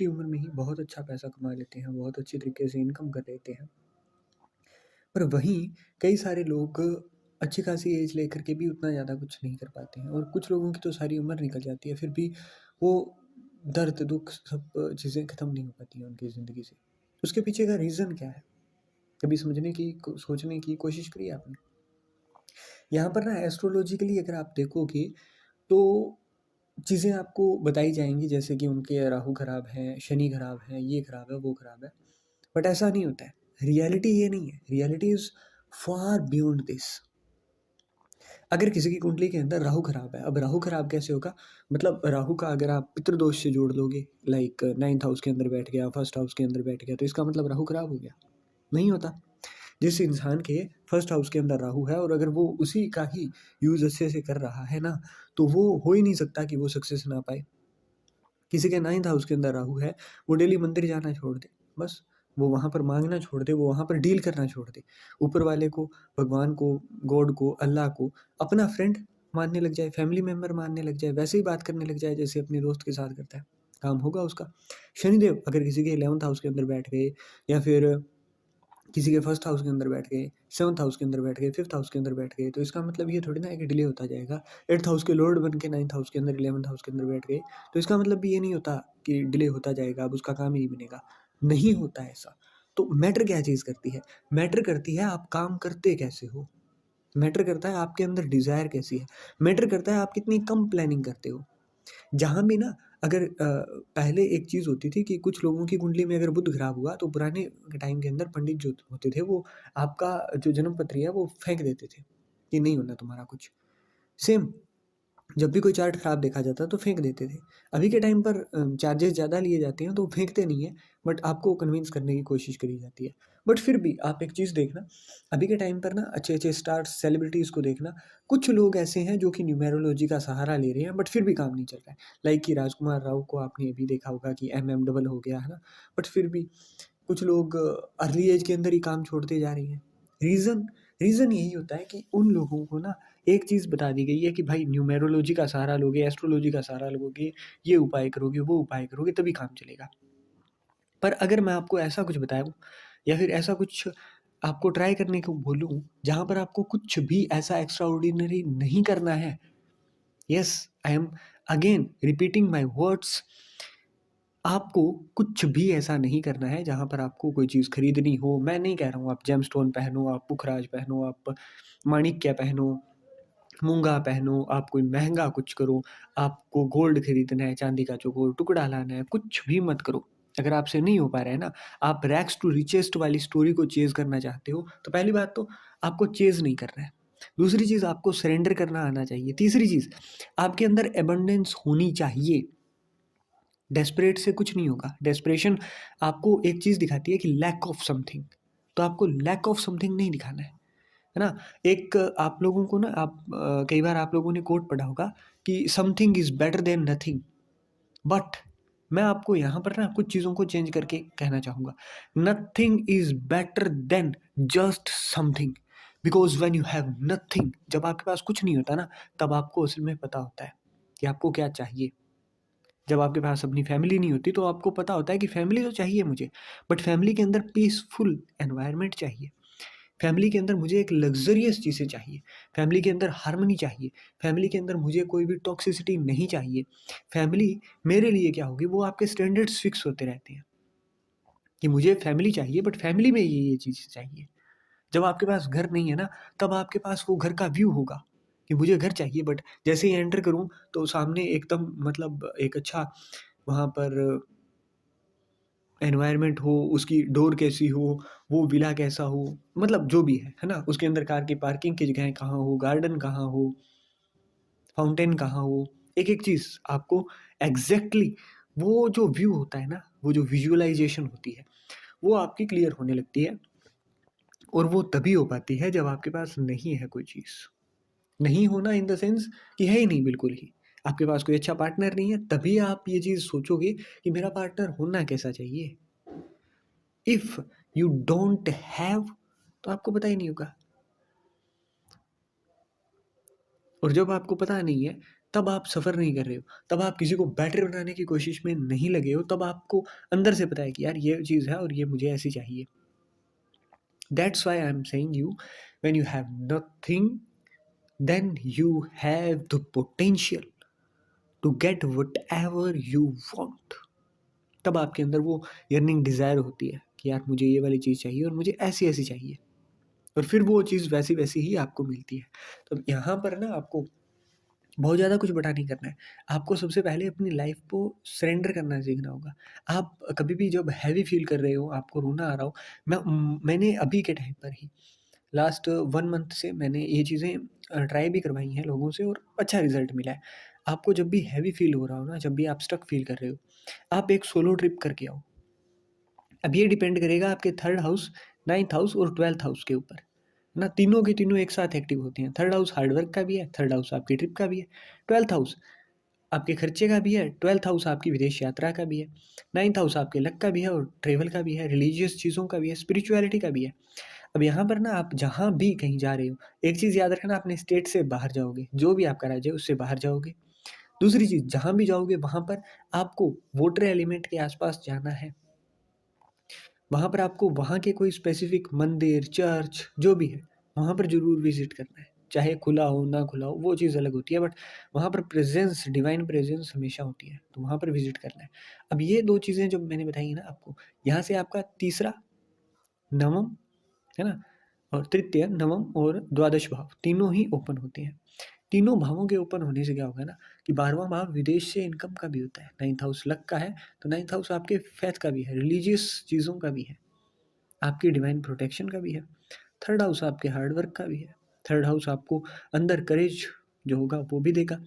छोटी उम्र में ही बहुत अच्छा पैसा कमा लेते हैं, बहुत अच्छे तरीके से इनकम कर लेते हैं। पर वहीं कई सारे लोग अच्छी खासी एज लेकर के भी उतना ज़्यादा कुछ नहीं कर पाते हैं, और कुछ लोगों की तो सारी उम्र निकल जाती है, फिर भी वो दर्द, दुःख सब चीज़ें ख़त्म नहीं हो पाती हैं उनकी ज़िंदगी से। उसके पीछे का रीज़न क्या है? कभी समझने की सोचने की कोशिश करी है आपने? यहाँ पर ना एस्ट्रोलॉजिकली अगर आप देखोगे तो चीज़ें आपको बताई जाएँगी, जैसे कि उनके राहु खराब है, शनि खराब है, ये खराब है, वो खराब है। बट ऐसा नहीं होता है। रियलिटी ये नहीं है। Reality is far beyond this. अगर किसी की कुंडली के अंदर राहु खराब है, अब राहु खराब कैसे होगा? मतलब राहु का अगर आप पितृदोष से जोड़ लोगे, लाइक 9th हाउस के अंदर बैठ गया, फर्स्ट हाउस के अंदर बैठ गया, तो इसका मतलब राहु खराब हो गया? नहीं होता। जिस इंसान के फर्स्ट हाउस के अंदर राहु है और अगर वो उसी का ही यूज़ अच्छे से कर रहा है ना, तो वो हो ही नहीं सकता कि वो सक्सेस ना पाए। किसी के 9th हाउस के अंदर राहु है, वो डेली मंदिर जाना छोड़ दे, बस। वो वहाँ पर माँगना छोड़ दे, वो वहाँ पर डील करना छोड़ दे। ऊपर वाले को, भगवान को, गॉड को, अल्लाह को अपना फ्रेंड मानने लग जाए, फैमिली मेंबर मानने लग जाए, वैसे ही बात करने लग जाए जैसे अपने दोस्त के साथ करता है, काम होगा उसका। शनिदेव अगर किसी के 11th हाउस के अंदर बैठ गए, या फिर किसी के फर्स्ट हाउस के अंदर बैठ गए, 7th हाउस के अंदर बैठ गए, 5th हाउस के अंदर बैठ गए, तो इसका मतलब ये थोड़ी ना है कि डिले होता जाएगा। 8th हाउस के लॉर्ड बन के 9th हाउस के अंदर, 11th हाउस के अंदर बैठ गए, तो इसका मतलब भी ये नहीं होता कि डिले होता जाएगा, अब उसका काम ही नहीं बनेगा। नहीं होता ऐसा। तो मैटर क्या चीज़ करती है? मैटर करती है आप काम करते कैसे हो? मैटर करता है आपके अंदर डिज़ायर कैसी है? मैटर करता है आप कितनी कम प्लानिंग करते हो? जहाँ भी ना, अगर पहले एक चीज़ होती थी कि कुछ लोगों की कुंडली में अगर बुध खराब हुआ, तो पुराने टाइम के अंदर पंडित जो होते थे, वो आपका जो जन्म पत्री है वो फेंक देते थे कि नहीं होना तुम्हारा कुछ। सेम जब भी कोई चार्ट खराब देखा जाता तो फेंक देते थे। अभी के टाइम पर चार्जेस ज़्यादा लिए जाते हैं तो फेंकते नहीं है, बट आपको कन्विंस करने की कोशिश करी जाती है। बट फिर भी आप एक चीज़ देखना, अभी के टाइम पर ना अच्छे-अच्छे स्टार्स, सेलिब्रिटीज़ को देखना, कुछ लोग ऐसे हैं जो कि न्यूमेरोलॉजी का सहारा ले रहे हैं, बट फिर भी काम नहीं चल रहा है। लाइक कि राजकुमार राव को आपने अभी देखा होगा कि एमएम डबल हो गया है ना, बट फिर भी कुछ लोग अर्ली एज के अंदर ही काम छोड़ते जा रही हैं। रीज़न रीज़न यही होता है कि उन लोगों को ना एक चीज़ बता दी गई है कि भाई न्यूमेरोलॉजी का सहारा लोगे, एस्ट्रोलॉजी का सहारा लोगे, ये उपाय करोगे, वो उपाय करोगे तभी काम चलेगा। पर अगर मैं आपको ऐसा कुछ बताऊँ, या फिर ऐसा कुछ आपको ट्राई करने को बोलूँ, जहाँ पर आपको कुछ भी ऐसा एक्स्ट्राऑर्डिनरी नहीं करना है। Yes, I am again repeating my words. आपको कुछ भी ऐसा नहीं करना है जहाँ पर आपको कोई चीज़ खरीदनी हो। मैं नहीं कह रहा हूँ आप जेमस्टोन पहनो, आप पुखराज पहनो, आप माणिक्य पहनो, मूँगा पहनो, आप कोई महँगा कुछ करो, आपको गोल्ड खरीदना है, चाँदी का चौकोर टुकड़ा लाना है, कुछ भी मत करो। अगर आपसे नहीं हो पा रहा है ना, आप रैग्स टू रिचेस्ट वाली स्टोरी को चेज़ करना चाहते हो, तो पहली बात तो आपको चेज़ नहीं करना है। दूसरी चीज़, आपको सरेंडर करना आना चाहिए। तीसरी चीज़, आपके अंदर अबंडेंस होनी चाहिए। डेस्परेट से कुछ नहीं होगा। डेस्परेशन आपको एक चीज़ दिखाती है कि लैक ऑफ समथिंग, तो आपको लैक ऑफ समथिंग नहीं दिखाना है ना? एक आप लोगों को ना, आप कई बार आप लोगों ने कोट पढ़ा होगा कि something is better than nothing. But मैं आपको यहाँ पर ना कुछ चीज़ों को चेंज करके कहना चाहूँगा। Nothing is better than just something, because when you have nothing, जब आपके पास कुछ नहीं होता ना, तब आपको असल में पता होता है कि आपको क्या चाहिए। जब आपके पास अपनी फैमिली नहीं होती, तो आपको पता होता है कि फैमिली तो चाहिए मुझे, बट फैमिली के अंदर पीसफुल एनवायरनमेंट चाहिए। फैमिली के अंदर मुझे एक लग्ज़रियस चीज़ें चाहिए, फैमिली के अंदर हार्मनी चाहिए, फैमिली के अंदर मुझे कोई भी टॉक्सिसिटी नहीं चाहिए। फैमिली मेरे लिए क्या होगी, वो आपके स्टैंडर्ड्स फिक्स होते रहते हैं कि मुझे फैमिली चाहिए, बट फैमिली में ये चीज़ें चाहिए। जब आपके पास घर नहीं है ना, तब आपके पास वो घर का व्यू होगा कि मुझे घर चाहिए, बट जैसे ही एंटर करूँ, तो सामने एकदम मतलब एक अच्छा वहाँ पर एनवायरनमेंट हो, उसकी डोर कैसी हो, वो विला कैसा हो, मतलब जो भी है ना? उसके अंदर कार की पार्किंग की जगहें कहाँ हो, गार्डन कहाँ हो, फाउंटेन कहाँ हो, एक-एक चीज़ आपको एग्ज़ैक्टली वो जो व्यू होता है ना, वो जो विज़ुअलाइज़ेशन होती है, वो आपकी क्लियर होने लगती है, और वो तभी हो पाती है जब आपके पास नहीं है कोई चीज़। नहीं होना इन द सेंस कि है ही नहीं बिल्कुल ही। आपके पास कोई अच्छा पार्टनर नहीं है, तभी आप ये चीज़ सोचोगे कि मेरा पार्टनर होना कैसा चाहिए। इफ़ यू डोंट हैव, तो आपको पता ही नहीं होगा, और जब आपको पता नहीं है, तब आप सफ़र नहीं कर रहे हो, तब आप किसी को बेटर बनाने की कोशिश में नहीं लगे हो, तब आपको अंदर से पता है कि यार ये चीज़ है और ये मुझे ऐसी चाहिए। That's why I am saying you, when you have nothing, then you have the potential to get whatever you want. तब आपके अंदर वो यर्निंग डिज़ायर होती है कि यार मुझे ये वाली चीज़ चाहिए और मुझे ऐसी-ऐसी चाहिए, और फिर वो चीज़ वैसी-वैसी ही आपको मिलती है। तो यहाँ पर ना आपको बहुत ज़्यादा कुछ बड़ा नहीं करना है। आपको सबसे पहले अपनी लाइफ़ को सरेंडर करना सीखना होगा। आप कभी भी जब हैवी फ़ील कर रहे हो, आपको रोना आ रहा हो, मैंने अभी के टाइम पर ही लास्ट 1 मंथ से मैंने ये चीज़ें ट्राई भी करवाई हैं लोगों से और अच्छा रिज़ल्ट मिला है। आपको जब भी हैवी फ़ील हो रहा हो ना, जब भी आप स्टक फ़ील कर रहे हो, आप एक सोलो ट्रिप करके आओ। अब ये डिपेंड करेगा आपके 3rd हाउस, 9th हाउस और 12th हाउस के ऊपर, है ना? तीनों की तीनों एक साथ एक्टिव होती हैं। 3rd हाउस हार्ड वर्क का भी है, 3rd हाउस आपकी ट्रिप का भी है, 12th हाउस आपके खर्चे का भी है, 12th हाउस आपकी विदेश यात्रा का भी है, 9th हाउस आपके लक का भी है और ट्रैवल का भी है, रिलीजियस चीज़ों का भी है, स्पिरिचुअलिटी का भी है। अब यहाँ पर ना आप जहाँ भी कहीं जा रहे हो, एक चीज़ याद रखना, अपने स्टेट से बाहर जाओगे, जो भी आपका राज्य है उससे बाहर जाओगे। दूसरी चीज़, जहाँ भी जाओगे वहाँ पर आपको वाटर एलिमेंट के आस-पास जाना है। वहाँ पर आपको वहाँ के कोई स्पेसिफ़िक मंदिर, चर्च जो भी है, वहाँ पर ज़रूर विज़िट करना है। चाहे खुला हो, ना खुला हो, वो चीज़ अलग होती है, बट वहाँ पर प्रेज़ेंस, डिवाइन प्रेज़ेंस हमेशा होती है, तो वहाँ पर विज़िट करना है। अब ये 2 चीज़ें जो मैंने बताई हैं ना आपको, यहाँ से आपका तीसरा, नवम, है ना? और तृतीय, नवम और द्वादश भाव तीनों ही ओपन होते हैं। तीनों भावों के ओपन होने से क्या होगा ना कि 12वां भाव विदेश से इनकम का भी होता है, 9th हाउस लक का है, तो 9th हाउस आपके फेथ का भी है, रिलीजियस चीज़ों का भी है, आपकी डिवाइन प्रोटेक्शन का भी है। 3rd हाउस आपके हार्ड वर्क का भी है। 3rd हाउस आपको अंदर करेज जो होगा वो भी देगा।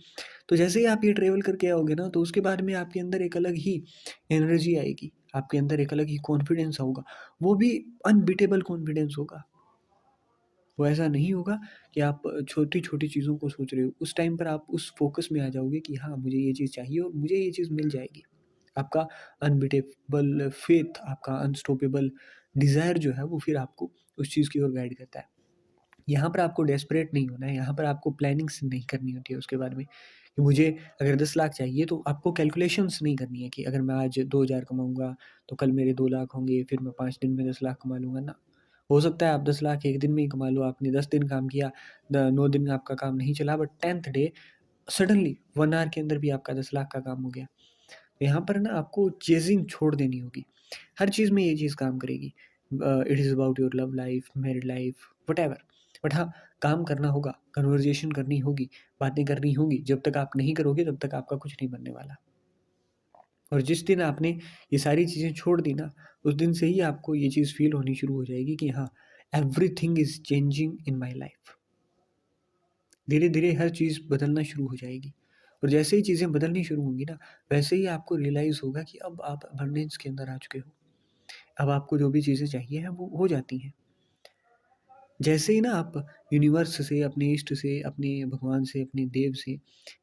तो जैसे ही आप ये ट्रैवल करके आओगे ना, तो उसके बाद में आपके अंदर एक अलग ही एनर्जी आएगी, आपके अंदर एक अलग ही कॉन्फिडेंस होगा, वो भी अनबीटेबल कॉन्फिडेंस होगा। वो ऐसा नहीं होगा कि आप छोटी-छोटी चीज़ों को सोच रहे हो, उस टाइम पर आप उस फ़ोकस में आ जाओगे कि हाँ, मुझे ये चीज़ चाहिए और मुझे ये चीज़ मिल जाएगी। आपका अनबीटेबल फ़ेथ, आपका अनस्टॉपेबल डिज़ायर जो है वो फिर आपको उस चीज़ की ओर गाइड करता है। यहाँ पर आपको डेस्परेट नहीं होना है, यहाँ पर आपको प्लानिंग्स नहीं करनी होती है उसके बारे में कि मुझे अगर 10 लाख चाहिए तो आपको कैलकुलेशंस नहीं करनी है कि अगर मैं आज 2000 कमाऊँगा तो कल मेरे 2 लाख होंगे, फिर मैं 5 दिन में 10 लाख कमा लूँगा ना। हो सकता है आप 10 लाख 1 दिन में ही कमा लो, आपने 10 दिन काम किया, 9 दिन में आपका काम नहीं चला, but 10th day suddenly 1 our के अंदर भी आपका 10 लाख का काम हो गया। यहाँ पर ना आपको चेज़िंग छोड़ देनी होगी। हर चीज़ में ये चीज़ काम करेगी। It is about your love life, married life, whatever. But हाँ, काम करना होगा, कन्वर्सेशन करनी होगी, बातें करनी होंगी। जब तक आप नहीं करोगे तब तक आपका कुछ नहीं बनने वाला। और जिस दिन आपने ये सारी चीज़ें छोड़ दी ना, उस दिन से ही आपको ये चीज़ फ़ील होनी शुरू हो जाएगी कि हाँ, everything is changing in my life. धीरे-धीरे हर चीज़ बदलना शुरू हो जाएगी। और जैसे ही चीज़ें बदलनी शुरू होंगी ना, वैसे ही आपको रियलाइज़ होगा कि अब आप अबंडेंस के अंदर आ चुके हो। अब आपको जो भी चीज़ें चाहिए हैं, वो हो जाती हैं। जैसे ही ना आप यूनिवर्स से, अपने इष्ट से, अपने भगवान से, अपने देव से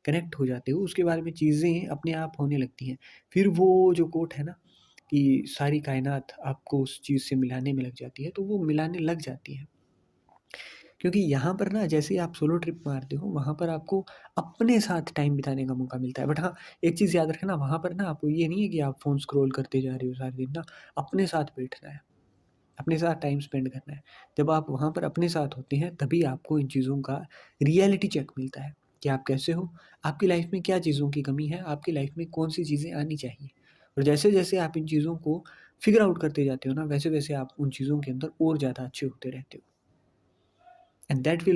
कनेक्ट हो जाते हो, उसके बाद में चीज़ें अपने आप होने लगती हैं। फिर वो जो कोट है ना कि सारी कायनात आपको उस चीज़ से मिलाने में लग जाती है, तो वो मिलाने लग जाती है। क्योंकि यहाँ पर ना जैसे ही आप सोलो ट्रिप मारते हो, वहाँ पर आपको अपने साथ टाइम बिताने का मौका मिलता है। बट हाँ, एक चीज़ याद रखना, वहाँ पर ना आपको ये नहीं है कि आप फ़ोन स्क्रॉल करते जा रहे हो सारे दिन ना, अपने साथ बैठना है, अपने साथ टाइम स्पेंड करना है। जब आप वहाँ पर अपने साथ होते हैं, तभी आपको इन चीज़ों का रियलिटी चेक मिलता है कि आप कैसे हो, आपकी लाइफ़ में क्या चीज़ों की कमी है, आपकी लाइफ़ में कौन-सी चीज़ें आनी चाहिए। और जैसे-जैसे आप इन चीज़ों को फिगर आउट करते जाते हो ना, वैसे-वैसे आप उन चीज़ों के अंदर और ज़्यादा अच्छे होते रहते हो। And that will